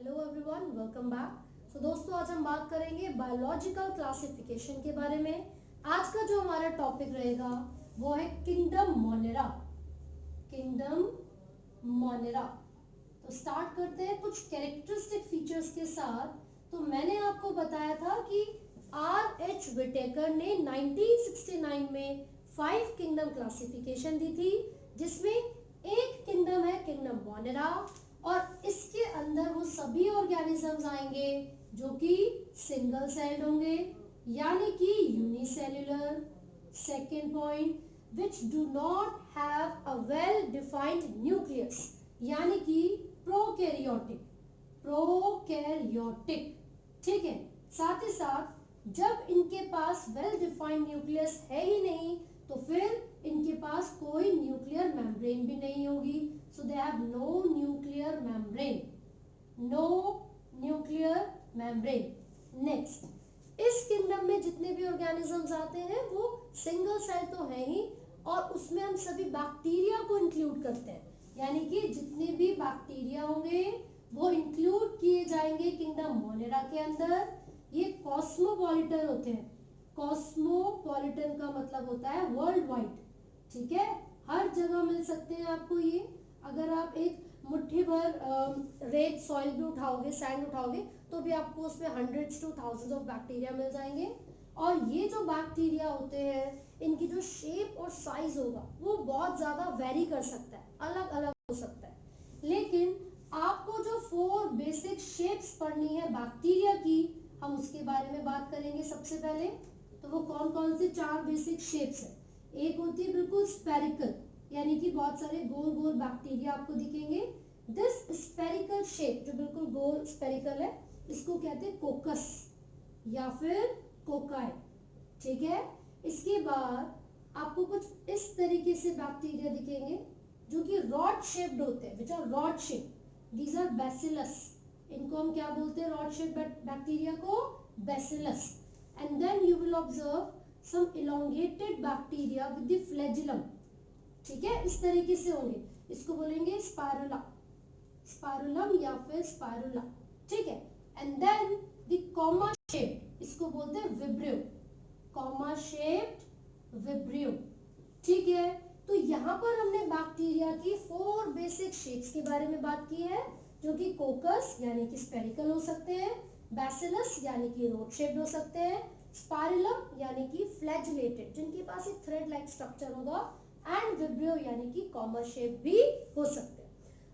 Hello everyone, welcome back. दोस्तों, आज हम बात करेंगे बायोलॉजिकल क्लासिफिकेशन के बारे में। आज का जो हमारा टॉपिक रहेगा वो है किंगडम मोनेरा। Kingdom Monera. तो स्टार्ट करते हैं कुछ कैरेक्टरिस्टिक फीचर्स के साथ। तो मैंने आपको बताया था कि R.H. विटेकर ने 1969 में 5 किंगडम क्लासिफिकेशन दी थी, जिसमें एक किंगडम है किंगडम मोनेरा, और इसके अंदर वो सभी ऑर्गेनिजम्स आएंगे जो कि सिंगल सेल्ड होंगे, यानी कि unicellular. Second point, which do not have a well defined nucleus, यानी कि प्रोकैरियोटिक। प्रोकैरियोटिक, ठीक है। साथ ही साथ जब इनके पास वेल डिफाइंड न्यूक्लियस है ही नहीं, तो फिर इनके पास कोई न्यूक्लियर मेम्ब्रेन भी नहीं होगी। So they have no nuclear membrane. No nuclear membrane. Next, इस किंगडम में जितने भी ऑर्गेनिजम्स आते हैं वो सिंगल सेल तो है ही, और उसमें हम सभी बैक्टीरिया को इंक्लूड करते हैं, यानी कि जितने भी बैक्टीरिया होंगे वो इंक्लूड किए जाएंगे किंगडम मोनेरा के अंदर। ये कॉस्मोपॉलिटन होते हैं। कॉस्मोपॉलिटन का मतलब होता है वर्ल्ड वाइड, ठीक है। हर जगह मिल सकते हैं आपको ये। अगर आप एक मुट्ठी भर रेत सॉइल भी उठाओगे, सैंड उठाओगे, तो भी आपको उसमें hundreds to thousands of bacteria मिल जाएंगे। और ये जो बैक्टीरिया होते हैं, इनकी जो शेप और साइज होगा वो बहुत ज्यादा वेरी कर सकता है, अलग अलग हो सकता है। लेकिन आपको जो 4 बेसिक शेप्स पढ़नी है बैक्टीरिया की, हम उसके बारे में बात करेंगे सबसे पहले। तो वो कौन कौन से 4 बेसिक शेप्स है? एक होती है बिल्कुल स्पेरिकल, यानी कि बहुत सारे गोल गोल बैक्टीरिया आपको दिखेंगे। दिस स्पेरिकल शेप, जो बिल्कुल गोल स्पेरिकल है, इसको कहते हैं कोकस या फिर कोकाई, ठीक है। इसके बाद आपको कुछ इस तरीके से बैक्टीरिया दिखेंगे जो कि रॉड शेप्ड होते हैं, which are rod shape. These are bacillus. इनको हम क्या बोलते हैं? रॉड शेप बैक्टीरिया को bacillus. And then you will observe some elongated bacteria with the flagellum, ठीक है, इस तरीके से होंगे। इसको बोलेंगे स्पाइरुला, स्पाइरुलम या फिर स्पाइरुला, ठीक है। And then the comma shape, इसको बोलते हैं विब्रियो, कॉमा शेप्ड विब्रियो, ठीक है। तो यहाँ पर हमने बैक्टीरिया की 4 बेसिक शेप्स के बारे में बात की है, जो कि कोकस यानी कि स्पेरिकल हो सकते हैं, बैसिलस यानी कि रोड शेप्ड हो सकते हैं, स्पाइरुलम यानी कि फ्लैजिलेटेड, जिनके पास एक थ्रेड लाइक स्ट्रक्चर होगा, एंड विब्रियो यानी कि कॉमा शेप भी हो सकते हैं।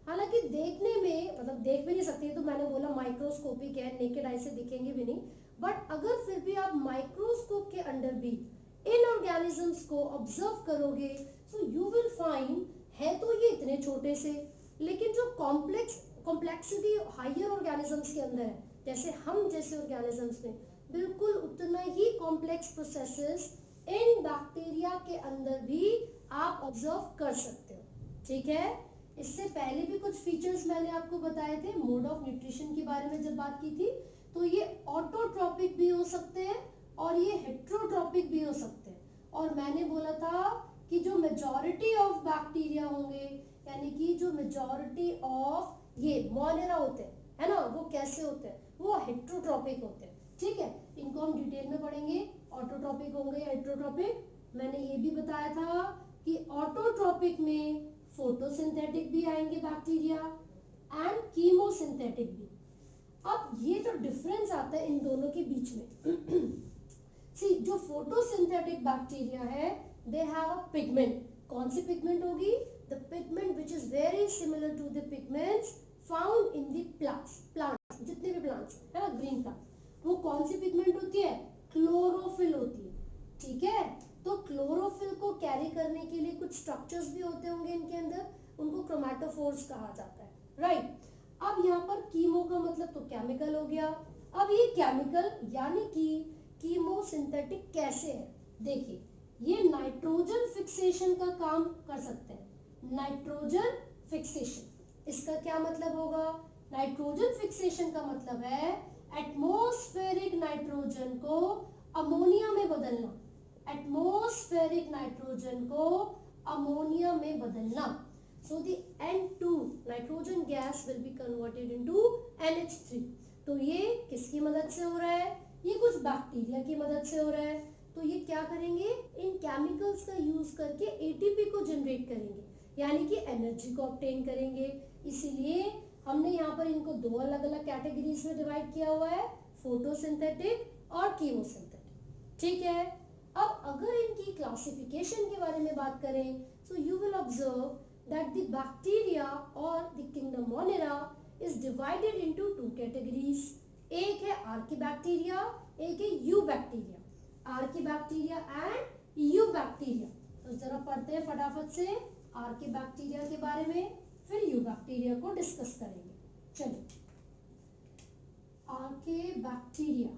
हालांकि देखने में, मतलब देख भी नहीं सकते, तो मैंने बोला माइक्रोस्कोपिक है, नेकेड आई से दिखेंगे भी नहीं, बट अगर फिर भी आप माइक्रोस्कोप के अंडर भी इन ऑर्गेनिजम्स को ऑब्जर्व करोगे, सो यू विल फाइंड है तो ये इतने छोटे से, लेकिन जो कॉम्प्लेक्सिटी हायर ऑर्गेनिजम्स के अंदर है, जैसे हम जैसे ऑर्गेनिजम्स में, बिल्कुल उतना ही कॉम्प्लेक्स प्रोसेसेस इन बैक्टीरिया के अंदर भी आप ऑब्जर्व कर सकते हो, ठीक है। इससे पहले भी कुछ फीचर्स मैंने आपको बताए थे मोड ऑफ न्यूट्रिशन के बारे में जब बात की थी। तो ये ऑटोट्रॉपिक भी हो सकते हैं और ये हेट्रोट्रॉपिक भी हो सकते हैं। और मैंने बोला था कि जो मेजॉरिटी ऑफ बैक्टीरिया होंगे, यानी कि जो मेजॉरिटी ऑफ ये मोनेरा होते हैं, है ना, वो कैसे होते हैं? वो हेट्रोट्रॉपिक होते हैं, ठीक है। इनको हम डिटेल में पढ़ेंगे, ऑटोट्रॉपिक होंगे या हेट्रोट्रॉपिक। मैंने ये भी बताया था कि ऑटोट्रॉपिक में फोटोसिंथेटिक भी आएंगे बैक्टीरिया एंड कीमोसिंथेटिक भी। अब ये जो डिफरेंस आता है इन दोनों के बीच में सी, जो फोटोसिंथेटिक बैक्टीरिया है, दे हैव अ पिगमेंट। कौन सी पिगमेंट होगी? The pigment which is very similar to the pigments found in the plants, जितने भी प्लांट्स है ना, ग्रीन प्लांट, वो कौन सी पिगमेंट होती है? क्लोरोफिल होती है, ठीक है। तो क्लोरोफिल को कैरी करने के लिए कुछ स्ट्रक्चर्स भी होते होंगे इनके अंदर, उनको क्रोमैटोफोर्स कहा जाता है, राइट। अब यहाँ पर कीमो का मतलब तो केमिकल हो गया। अब ये केमिकल यानी कि कीमोसिंथेटिक कैसे है? देखिए, ये नाइट्रोजन फिक्सेशन का काम कर सकते हैं। नाइट्रोजन फिक्सेशन, इसका क्या मतलब होगा? नाइट्रोजन फिक्सेशन का मतलब है एटमॉस्फेरिक नाइट्रोजन को अमोनिया में बदलना, एटमॉस्फेरिक नाइट्रोजन को अमोनिया में बदलना। So the N2 nitrogen gas will be converted into NH3। तो ये किसकी मदद से हो रहा है? ये कुछ बैक्टीरिया की मदद से हो रहा है। तो ये क्या करेंगे? इन केमिकल्स का यूज करके ATP को जनरेट करेंगे, यानी कि एनर्जी को ऑब्टेन करेंगे। इसीलिए हमने यहाँ पर इनको दो अलग अलग कैटेगरीज में डिवाइड किया हुआ है, फोटोसिंथेटिक और कीमोसिंथेटिक। ठीक है, अब अगर इनकी क्लासिफिकेशन के बारे में बात करें, so you will observe that the bacteria or the kingdom Monera is divided into two categories. एक है आर्कीबैक्टीरिया, एक है यूबैक्टीरिया। Archaebacteria and eubacteria. तो जरा पढ़ते हैं फटाफट से आर्कीबैक्टीरिया के बारे में, फिर यूबैक्टीरिया को डिस्कस करेंगे। चलिए, archaebacteria,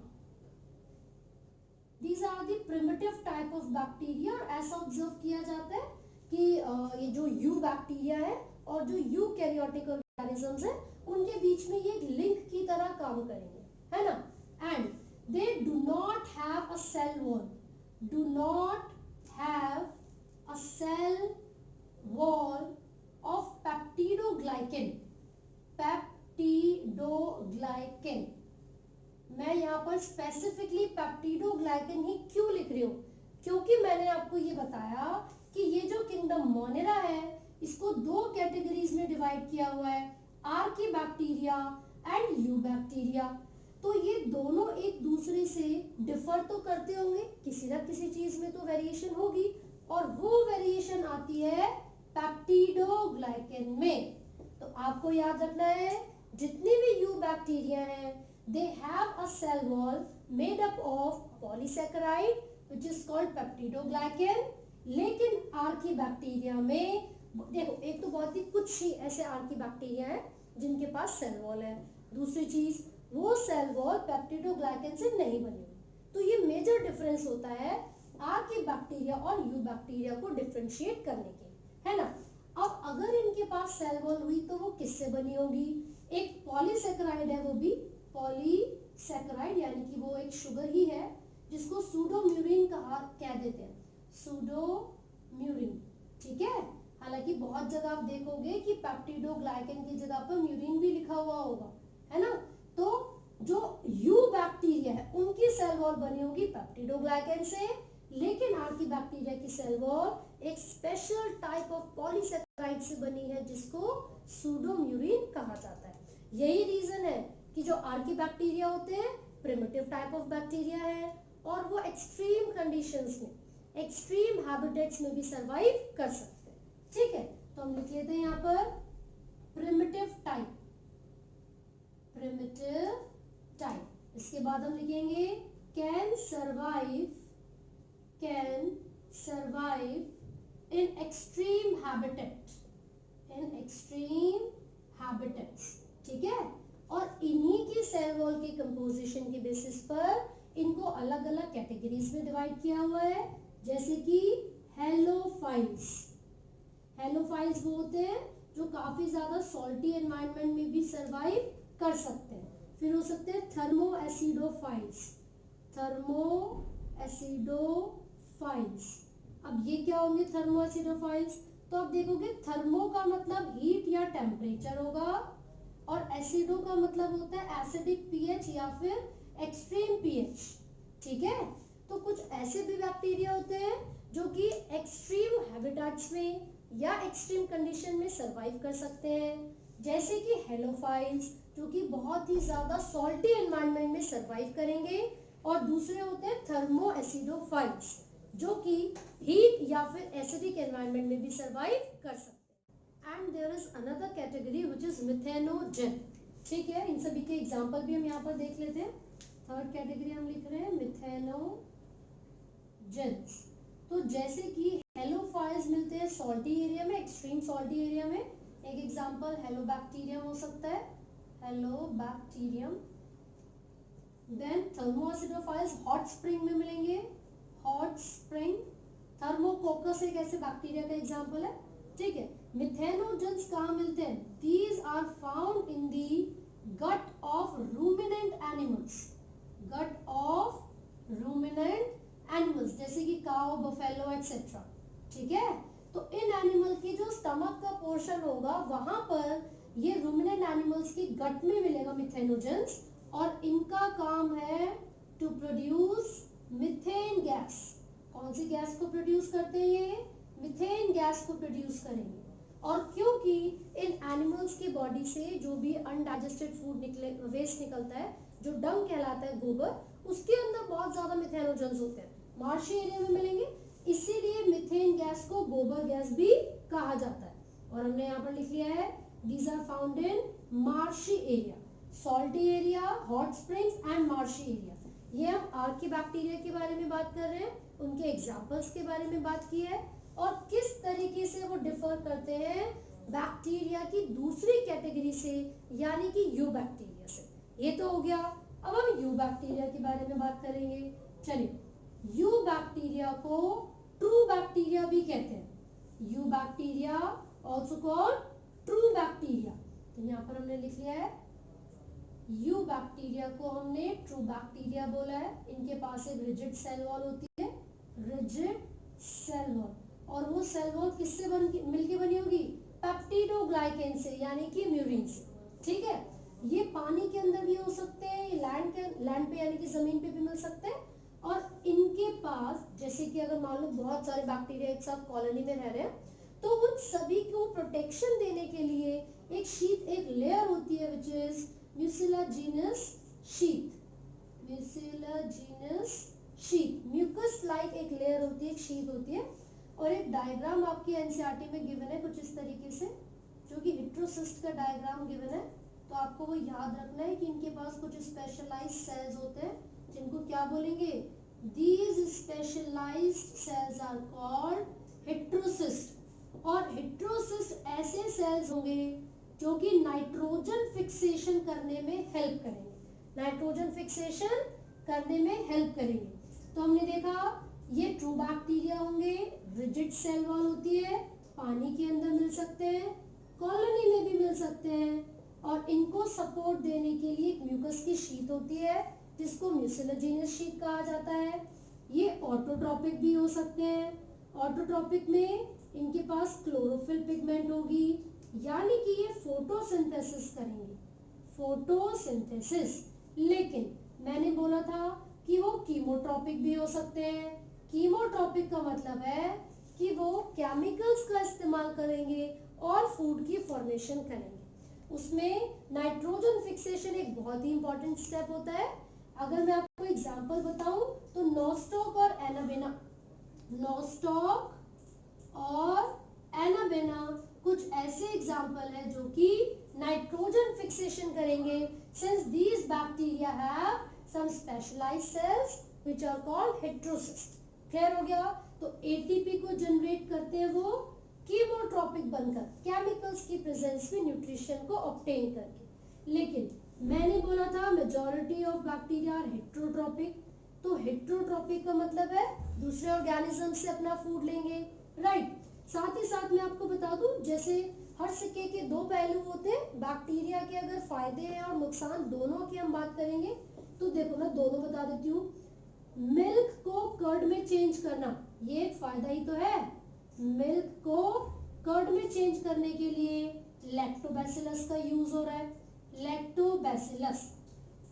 These are the primitive type of bacteria। ऐसा ऑब्जर्व किया जाता है कि ये जो यू बैक्टीरिया है और जो यूकैरियोटिक ऑर्गेनिजम्स है उनके बीच में ये लिंक की तरह काम करेंगे, है ना। And they do not have a cell wall, do not have a cell wall of peptidoglycan. Peptidoglycan, मैं यहाँ पर स्पेसिफिकली पेप्टिडोग्लाइकेन ही क्यों लिख रही हूँ? क्योंकि मैंने आपको ये बताया कि ये जो किंगडम मोनेरा है इसको दो कैटेगरीज में डिवाइड किया हुआ है, आर्कीबैक्टीरिया एंड यूबैक्टीरिया। तो ये दोनों एक दूसरे से डिफर तो करते होंगे, किसी ना किसी चीज में तो वेरिएशन होगी, और वो वेरिएशन आती है पेप्टिडोग्लाइकेन में। तो आपको याद रखना है, जितने भी यूबैक्टीरिया हैं they have a cell wall made up of polysaccharide which is called peptidoglycan। लेकिन आर्कीबैक्टीरिया में देखो, एक तो बहुत ही कुछ ही ऐसे आर्कीबैक्टीरिया हैं जिनके पास सेल वॉल है, दूसरी चीज वो सेल वॉल पेप्टिडोग्लाइकेन से नहीं बनी। तो ये मेजर डिफरेंस होता है आर्कीबैक्टीरिया और यूबैक्टीरिया को डिफरेंशिएट करने के, है ना। अब अगर इनके पास सेल वॉल हुई तो वो किससे बनी होगी? एक पॉलीसैकेराइड है, वो भी पॉलीसैकेराइड, यानी कि वो एक शुगर ही है जिसको सूडोम्यूरिन कह देते हैं, सूडोम्यूरिन। ठीक है, हालांकि बहुत जगह आप देखोगे कि पेप्टिडोग्लाइकेन की जगह पर म्यूरिन भी लिखा हुआ होगा, है ना। तो जो यू बैक्टीरिया है उनकी सेल वॉल बनी होगी पेप्टिडोग्लाइकेन से, लेकिन आर्कीबैक्टीरिया की सेल वॉल एक स्पेशल टाइप ऑफ पॉलीसैकेराइड से बनी है जिसको सूडोम्यूरिन कहा जाता है। यही रीजन है कि जो आर्कीबैक्टीरिया होते हैं प्रिमिटिव टाइप ऑफ बैक्टीरिया है और वो एक्सट्रीम कंडीशंस में, एक्सट्रीम हैबिटेट्स में भी सरवाइव कर सकते हैं। ठीक है, तो हम लिख लेते हैं यहाँ पर प्रिमिटिव टाइप, प्रिमिटिव टाइप। इसके बाद हम लिखेंगे can survive in extreme habitat, in extreme habitats. ठीक है, और इन्हीं की सेल वॉल की कंपोजिशन के बेसिस पर इनको अलग अलग कैटेगरीज में डिवाइड किया हुआ है, जैसे कि हेलोफाइल्स। हेलोफाइल्स वो होते हैं जो काफी ज्यादा सॉल्टी एनवायरनमेंट में भी सरवाइव कर सकते हैं। फिर हो सकते हैं थर्मोएसिडोफाइल्स, थर्मोएसिडोफाइल्स। अब ये क्या होंगे थर्मोएसिडोफाइल्स? तो आप देखोगे थर्मो का मतलब हीट या टेम्परेचर होगा, और एसिडो का मतलब होता है एसिडिक पीएच या फिर एक्सट्रीम पीएच। ठीक है, तो कुछ ऐसे भी बैक्टीरिया होते हैं जो कि एक्सट्रीम हैबिटेट्स में या एक्सट्रीम कंडीशन में सरवाइव कर सकते हैं, जैसे कि हेलोफाइल्स जो कि बहुत ही ज्यादा सॉल्टी एनवायरनमेंट में सरवाइव करेंगे, और दूसरे होते हैं थर्मोएसिडोफाइल्स जो कि हीट या फिर एसिडिक एनवायरनमेंट में भी सरवाइव कर सकते हैं। And there is another category which is methanogen. ठीक है, इन सभी के एग्जांपल भी हम यहाँ पर देख लेते हैं। थर्ड कैटेगरी हम लिख रहे हैं मिथेनोजेंस। तो जैसे कि हेलोफाइल्स मिलते हैं सॉल्टी एरिया में, एक्सट्रीम सॉल्टी एरिया में। एक एग्जांपल हेलोबैक्टीरियम हो सकता है, हेलोबैक्टीरियम। देन थर्मोएसिडोफाइल्स हॉट स्प्रिंग में मिलेंगे, हॉट स्प्रिंग। थर्मोकोकस एक ऐसे बैक्टीरिया का एग्जांपल है। ठीक है, मिथेनोजेंस कहाँ मिलते हैं? These are found in the gut of ruminant animals, gut of ruminant animals जैसे कि काउ, बफेलो एक्सेट्रा। ठीक है, तो इन एनिमल की जो स्टमक का पोर्शन होगा वहां पर ये रुमिनेंट एनिमल्स की गट में मिलेगा मिथेनोजेंस, और इनका काम है टू प्रोड्यूस मीथेन गैस। कौन सी गैस को प्रोड्यूस करते हैं ये? मीथेन गैस को प्रोड्यूस करेंगे। और क्योंकि इन एनिमल्स की बॉडी से जो भी अनडाइजेस्टेड फूड निकले, वेस्ट निकलता है, जो डंग कहलाता है, गोबर, उसके अंदर बहुत ज्यादा मिथेनोजेंस होते हैं, मार्शी एरिया में मिलेंगे, इसीलिए मीथेन गैस को गोबर गैस भी कहा जाता है। और हमने यहाँ पर लिख लिया है these are found in marshy area, salty area, hot springs and marshy area. ये हम आर्किबैक्टीरिया के बारे में बात कर रहे हैं, उनके एग्जाम्पल्स के बारे में बात की है, और किस तरीके से वो डिफर करते हैं बैक्टीरिया की दूसरी कैटेगरी से, यानी कि यू बैक्टीरिया से। ये तो हो गया। अब हम यू बैक्टीरिया के बारे में बात करेंगे। चलिए, यू बैक्टीरिया को ट्रू बैक्टीरिया भी कहते हैं। You bacteria also called true bacteria. तो यहाँ पर हमने लिख लिया है यू बैक्टीरिया को हमने ट्रू बैक्टीरिया बोला है। इनके पास एक रिजिड सेल वॉल होती है, रिजिड सेल वॉल, और वो सेल वॉल किससे मिलके बनी होगी? पेप्टिडोग्लाइकेन से, यानी कि म्यूरिन से। ठीक है, ये पानी के अंदर भी हो सकते हैं, लैंड पे यानी कि जमीन पे भी मिल सकते हैं। और इनके पास, जैसे कि अगर मान लो बहुत सारे बैक्टीरिया एक साथ कॉलोनी में रह रहे हैं, तो उन सभी को प्रोटेक्शन देने के लिए एक शीट, एक लेयर होती है, which is mucilaginous sheet. Mucilaginous sheet, mucus like एक लेयर होती है, एक शीट होती है। और एक डायग्राम आपकी एनसीईआरटी में गिवन है कुछ इस तरीके से, जो कि हेट्रोसिस्ट का डायग्राम गिवन है। तो आपको वो याद रखना है कि इनके पास कुछ स्पेशलाइज्ड सेल्स होते हैं, जिनको क्या बोलेंगे? These specialised cells are called heterocyst. और हेट्रोसिस्ट ऐसे सेल्स होंगे जो कि नाइट्रोजन फिक्सेशन करने में हेल्प करेंगे, नाइट्रोजन फिक्सेशन करने में हेल्प करेंगे। तो हमने देखा ये ट्रू बैक्टीरिया होंगे, रिजिड सेल वॉल होती है, पानी के अंदर मिल सकते हैं, कॉलोनी में भी मिल सकते हैं, और इनको सपोर्ट देने के लिए एक म्यूकस की शीट होती है, जिसको म्यूसिलाजिनस शीट कहा जाता है। ये ऑटोट्रॉपिक भी हो सकते हैं। ऑटोट्रॉपिक में इनके पास क्लोरोफिल पिगमेंट होगी, यानी कि ये फोटोसिंथेसिस करेंगे, फोटोसिंथेसिस। लेकिन मैंने बोला था कि वो कीमोट्रॉपिक भी हो सकते हैं। कीमोट्रॉपिक का मतलब है कि वो केमिकल्स का इस्तेमाल करेंगे और फूड की फॉर्मेशन करेंगे। उसमें नाइट्रोजन फिक्सेशन एक बहुत ही इंपॉर्टेंट स्टेप होता है। अगर मैं आपको एग्जांपल बताऊं तो नोस्टॉक और एनाबेना, नोस्टॉक और एनाबेना कुछ ऐसे एग्जांपल है जो कि नाइट्रोजन फिक्सेशन करेंगे, since these bacteria have some specialised cells which are called heterocyst. Clear हो गया? तो एटीपी को जनरेट करते हैं वो कीमोट्रॉपिक बनकर, केमिकल्स की प्रेजेंस में न्यूट्रिशन को ऑब्टेन करके। लेकिन मैंने बोला था majority of bacteria are heterotrophic. तो हेट्रोट्रॉपिक का मतलब है दूसरे ऑर्गेनिज्म से अपना फूड लेंगे, राइट। साथ ही साथ मैं आपको बता दूं, जैसे हर सिक्के के दो पहलू होते हैं, बैक्टीरिया के अगर फायदे हैं और नुकसान दोनों की हम बात करेंगे, तो देखो मैं दोनों बता देती हूँ। मिल्क को कर्ड में चेंज करना, ये एक फायदा ही तो है। मिल्क को कर्ड में चेंज करने के लिए लैक्टोबैसिलस का यूज हो रहा है, लैक्टोबैसिलस।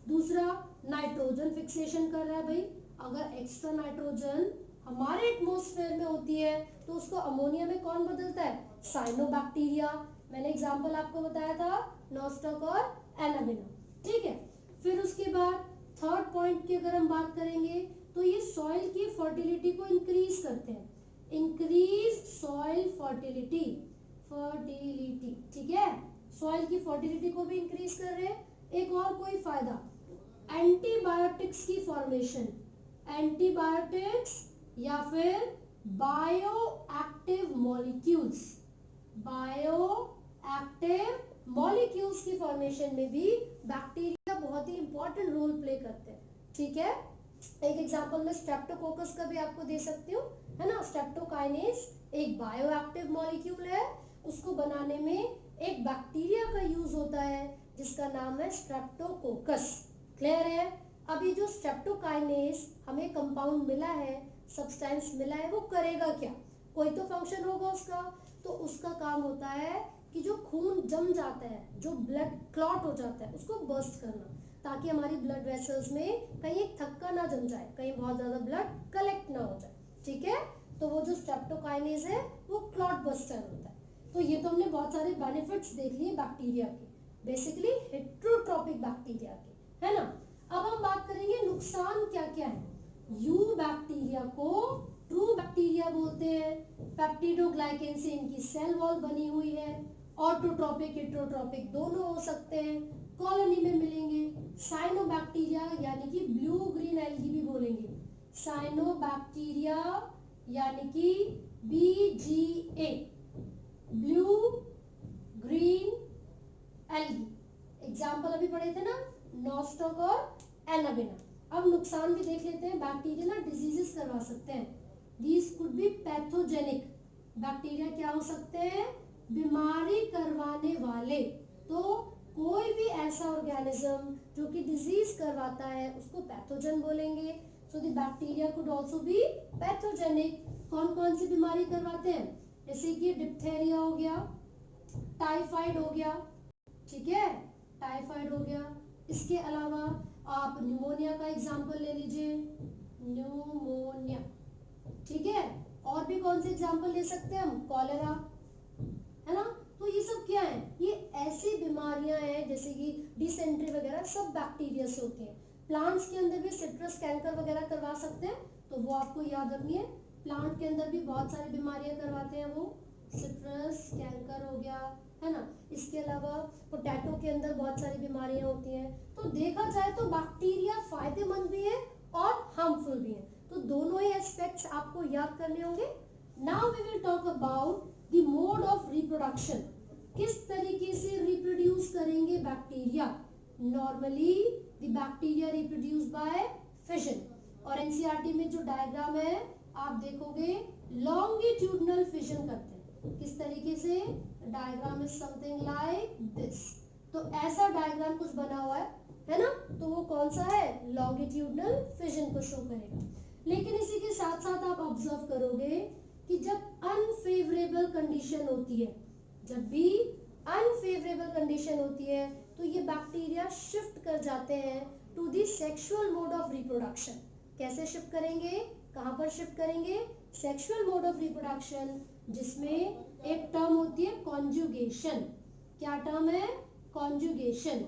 दूसरा, नाइट्रोजन फिक्सेशन कर रहा है भाई। अगर एक्स्ट्रा नाइट्रोजन हमारे एटमॉस्फेयर में होती है तो उसको अमोनिया में कौन बदलता है? साइनोबैक्टीरिया। मैंने एग्जांपल आपको बताया था नोस्टॉक और एनाबेना, ठीक है। फिर उसके बाद थर्ड पॉइंट की अगर हम बात करेंगे तो ये सॉइल की फर्टिलिटी को इंक्रीज करते हैं, इंक्रीज सॉइल फर्टिलिटी, फर्टिलिटी, ठीक है। सॉइल की फर्टिलिटी को भी इंक्रीज कर रहे हैं। एक और कोई फायदा, एंटीबायोटिक्स की फॉर्मेशन, एंटीबायोटिक्स या फिर bio active molecules, bio active molecules की फॉर्मेशन में भी बैक्टीरिया बहुत ही इंपॉर्टेंट रोल प्ले करते हैं, ठीक है। एक एग्जांपल में स्ट्रेप्टोकोकस का भी आपको दे सकती हूँ, है ना। स्ट्रेप्टोकाइनेस एक बायो एक्टिव मॉलिक्यूल है, उसको बनाने में एक बैक्टीरिया का यूज होता है जिसका नाम है स्ट्रेप्टोकोकस। क्लियर है? अभी जो स्ट्रेप्टोकाइनेस हमें कंपाउंड मिला है, सब्सटेंस मिला है, वो करेगा क्या? कोई तो फंक्शन होगा उसका, तो उसका काम होता है कि जो खून जम जाता है, जो ब्लड क्लॉट हो जाता है, उसको बर्स्ट करना, ताकि हमारी ब्लड वेसल्स में कहीं एक थक्का ना जम जाए, कहीं बहुत ज्यादा ब्लड कलेक्ट ना हो जाए, ठीक है। तो वो जो स्ट्रेप्टोकाइनेज है वो क्लॉट बस्टर होता है। तो ये तो हमने बहुत सारे बेनिफिट्स देख लिए बैक्टीरिया के, बेसिकली हेट्रोट्रॉपिक बैक्टीरिया के, है ना। अब हम बात करेंगे नुकसान क्या क्या है। यू बैक्टीरिया को ट्रू बैक्टीरिया बोलते हैं, पेप्टिडोग्लाइकेन से इनकी सेल वॉल बनी हुई है, ऑटोट्रॉपिक हेट्रोट्रॉपिक दोनों हो सकते हैं, कॉलोनी में मिलेंगे। साइनोबैक्टीरिया यानी कि ब्लू ग्रीन एल्गी भी बोलेंगे, साइनोबैक्टीरिया यानी कि BGA, blue green algae. Example अभी पढ़े थे ना, नॉस्टॉक और एनाबेना। अब नुकसान भी देख लेते हैं। बैक्टीरिया ना डिजीजेस करवा सकते हैं, these could be pathogenic. Bacteria क्या हो सकते हैं, बीमारी करवाने वाले। तो कोई भी ऐसा ऑर्गेनिज्म जो कि डिजीज करवाता है उसको पैथोजन बोलेंगे। So the bacteria could also be pathogenic. कौन कौन सी बीमारी करवाते हैं, जैसे कि डिप्थेरिया हो गया, टाइफाइड हो गया, ठीक है, टाइफाइड हो गया। इसके अलावा आप न्यूमोनिया का एग्जांपल ले लीजिए, न्यूमोनिया, ठीक है। और भी कौन से एग्जांपल ले सकते हैं हम, कॉलेरा, है ना। तो ये सब क्या है, ये ऐसी बीमारियां हैं जैसे कि डिसेंट्री वगैरह, सब बैक्टीरिया से होती हैं। प्लांट्स के अंदर भी सिट्रस कैंकर वगैरह करवा सकते हैं, तो वो आपको याद रखनी है। प्लांट के अंदर भी बहुत सारी बीमारियां करवाते हैं वो, सिट्रस कैंकर हो गया, है ना। इसके अलावा पोटैटो के अंदर बहुत सारी बीमारियां होती हैं। तो देखा जाए तो बैक्टीरिया फायदेमंद भी है और हार्मफुल भी है, तो दोनों ही एस्पेक्ट्स आपको याद करने होंगे। Now we will talk about the mode of reproduction. किस तरीके से रिप्रोड्यूस करेंगे bacteria. Normally the bacteria reproduce by fission, और एनसीईआरटी में जो डायग्राम है आप देखोगे लॉन्गिट्यूडनल फिशन करते हैं। किस तरीके से, diagram is something like this. तो ऐसा डायग्राम कुछ बना हुआ है ना, तो वो कौन सा है, लॉन्गिट्यूडनल फिशन को शो करेगा। लेकिन इसी के साथ साथ आप ऑब्जर्व करोगे कि जब अनफेवरेबल कंडीशन होती है, जब भी अनफेवरेबल कंडीशन होती है, तो ये बैक्टीरिया शिफ्ट कर जाते हैं to the sexual mode of reproduction. कैसे शिफ्ट करेंगे, कहां पर शिफ्ट करेंगे, सेक्सुअल मोड ऑफ रिप्रोडक्शन, जिसमें एक टर्म होती है कॉन्जुगेशन। क्या टर्म है, कॉन्जुगेशन।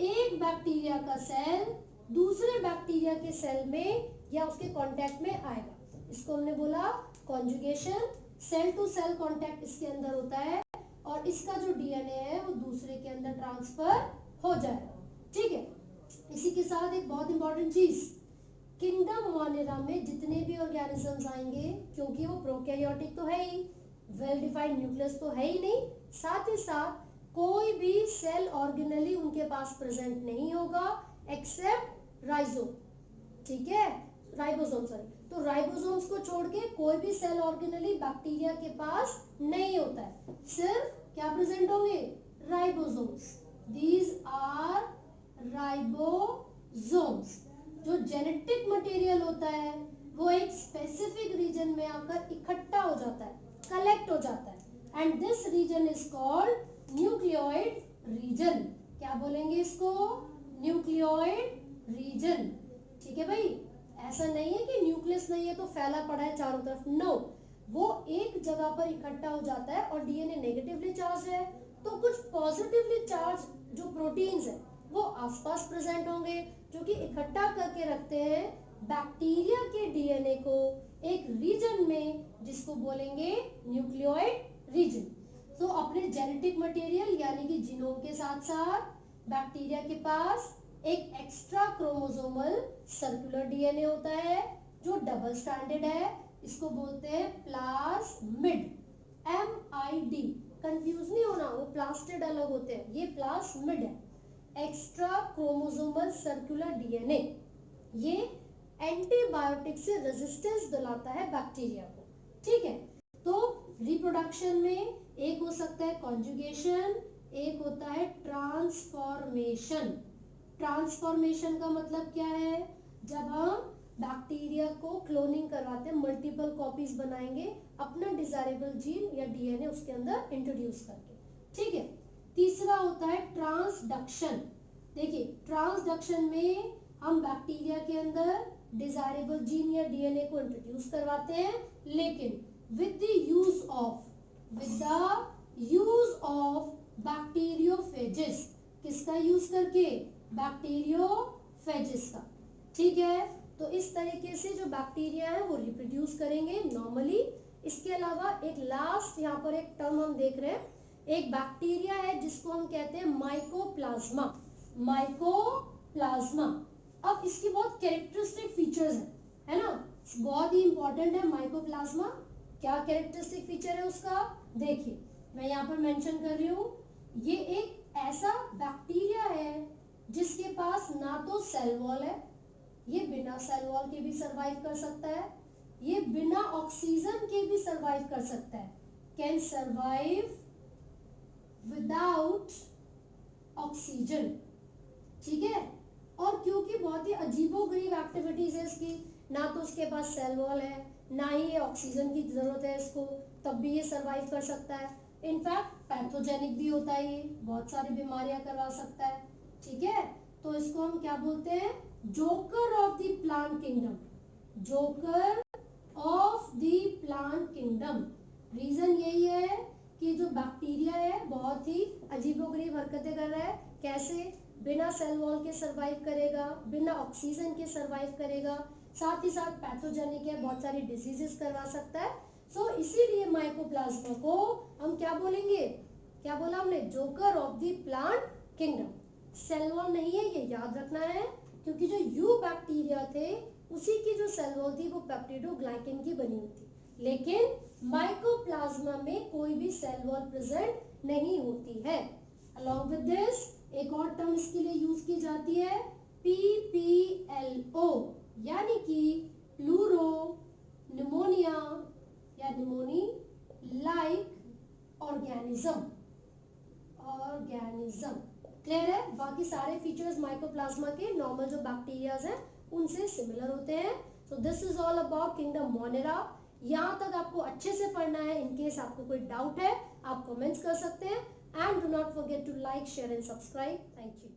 एक बैक्टीरिया का सेल दूसरे बैक्टीरिया के सेल में या उसके कांटेक्ट में आएगा, इसको हमने बोला conjugation. Cell to cell contact इसके अंदर होता है और इसका जो डीएनए है वो दूसरे के अंदर ट्रांसफर हो जाएगा, ठीक है। इसी के साथ एक बहुत इंपॉर्टेंट चीज, किंगडम मोनेरा में जितने भी ऑर्गेनिजम्स आएंगे, क्योंकि वो प्रोकैरियोटिक तो है ही, वेल डिफाइंड न्यूक्लियस तो है ही नहीं, साथ ही साथ कोई भी सेल ऑर्गेनली उनके पास प्रेजेंट नहीं होगा एक्सेप्ट राइजोम, ठीक है, राइबोसोम सॉरी। तो राइबोसोम्स को छोड़ के कोई भी सेल ऑर्गेनली बैक्टीरिया के पास नहीं होता है, सिर्फ क्या प्रेजेंट होंगे, राइबोसोम्स। These are ribosomes. जो जेनेटिक मटेरियल होता है वो एक स्पेसिफिक रीजन में आकर इकट्ठा हो जाता है, कलेक्ट हो जाता है, and this region is called nucleoid region. क्या बोलेंगे इसको, न्यूक्लियोइड रीजन, ठीक है भाई। ऐसा नहीं है कि न्यूक्लियस नहीं है तो फैला पड़ा है चारों तरफ, नो, वो एक जगह पर इकट्ठा हो जाता है। और डीएनए नेगेटिवली चार्ज है तो कुछ पॉजिटिवली चार्ज जो प्रोटीन्स है वो आसपास प्रेजेंट होंगे, जो कि इकट्ठा करके रखते हैं बैक्टीरिया के डीएनए को एक रीजन में, जिसको बोलेंगे न्यूक्लियोइड रीजन। तो अपने जेनेटिक मटेरियल यानी कि जीनोम के साथ साथ बैक्टीरिया के पास एक एक्स्ट्रा क्रोमोसोमल सर्कुलर डीएनए होता है जो डबल स्ट्रैंडेड है, इसको बोलते हैं प्लास्मिड, MID। कंफ्यूज नहीं होना, वो प्लास्टिड अलग होते हैं, ये प्लास्मिड है, एक्स्ट्रा क्रोमोसोमल सर्कुलर डीएनए। ये एंटीबायोटिक से रेजिस्टेंस दिलाता है बैक्टीरिया को, ठीक है। तो रिप्रोडक्शन में एक हो सकता है कॉन्जुगेशन, एक होता है ट्रांसफॉर्मेशन। ट्रांसफॉर्मेशन का मतलब क्या है, जब हम बैक्टीरिया को क्लोनिंग करवाते हैं, मल्टीपल कॉपीज बनाएंगे अपना डिजायरेबल जीन या डीएनए उसके अंदर इंट्रोड्यूस करके, ठीक है। तीसरा होता है ट्रांसडक्शन। देखिए ट्रांसडक्शन में हम बैक्टीरिया के अंदर डिजायरेबल जीन या डीएनए को इंट्रोड्यूस करवाते हैं, लेकिन with the use of bacteriophages. किसका यूज करके? बैक्टीरियोफेजिस का। ठीक है, तो इस तरीके से जो बैक्टीरिया है वो रिप्रोड्यूस करेंगे नॉर्मली। इसके अलावा एक लास्ट यहाँ पर एक टर्म हम देख रहे हैं, एक बैक्टीरिया है जिसको हम कहते हैं माइकोप्लाज्मा। माइकोप्लाज्मा, अब इसकी बहुत कैरेक्टरिस्टिक फीचर्स है ना, बहुत ही इंपॉर्टेंट है माइकोप्लाज्मा। क्या कैरेक्टरिस्टिक फीचर है उसका? देखिए मैं यहाँ पर मेंशन कर रही हूँ, ये एक ऐसा बैक्टीरिया है जिसके पास ना तो सेल वॉल है, ये बिना सेल वॉल के भी सरवाइव कर सकता है, ये बिना ऑक्सीजन के भी सरवाइव कर सकता है, कैन सरवाइव विदाउट ऑक्सीजन। ठीक है, और क्योंकि बहुत ही अजीबोगरीब एक्टिविटीज है इसकी, ना तो उसके पास सेल वॉल है, ना ही ये ऑक्सीजन की जरूरत है इसको, तब भी ये सरवाइव कर सकता है। इनफैक्ट पैथोजेनिक भी होता है, ये बहुत सारी बीमारियां करवा सकता है। ठीक है, तो इसको हम क्या बोलते हैं? Joker of the plant kingdom. Joker of the plant kingdom. Reason यही है कि जो बैक्टीरिया है बहुत ही अजीबोगरीब हरकतें कर रहा है। कैसे? बिना सेल वॉल के सरवाइव करेगा, बिना ऑक्सीजन के सरवाइव करेगा, साथ ही साथ पैथोजेनिक है, बहुत सारी डिजीजेस करवा सकता है। सो इसीलिए माइकोप्लाज्मा को हम क्या बोलेंगे? क्या बोला हमने? Joker of the plant kingdom. Cell wall नहीं है, ये याद रखना है, क्योंकि जो यू बैक्टीरिया थे उसी की जो सेल वॉल थी वो पेप्टिडोग्लाइकेन की बनी हुई थी, लेकिन माइकोप्लाज्मा में कोई भी सेल वॉल प्रेजेंट नहीं होती है। अलॉन्ग विद दिस एक और टर्म इसके लिए यूज की जाती है, PPLO, यानी कि प्लूरो निमोनिया या निमोनी लाइक ऑर्गेनिज्म। क्लियर है? बाकी सारे फीचर्स माइकोप्लाज्मा के नॉर्मल जो बैक्टीरियाज हैं उनसे सिमिलर होते हैं। So this is all about kingdom Monera. यहाँ तक आपको अच्छे से पढ़ना है। इन केस आपको कोई डाउट है आप कमेंट्स कर सकते हैं। And do not forget to like, share and subscribe. Thank you.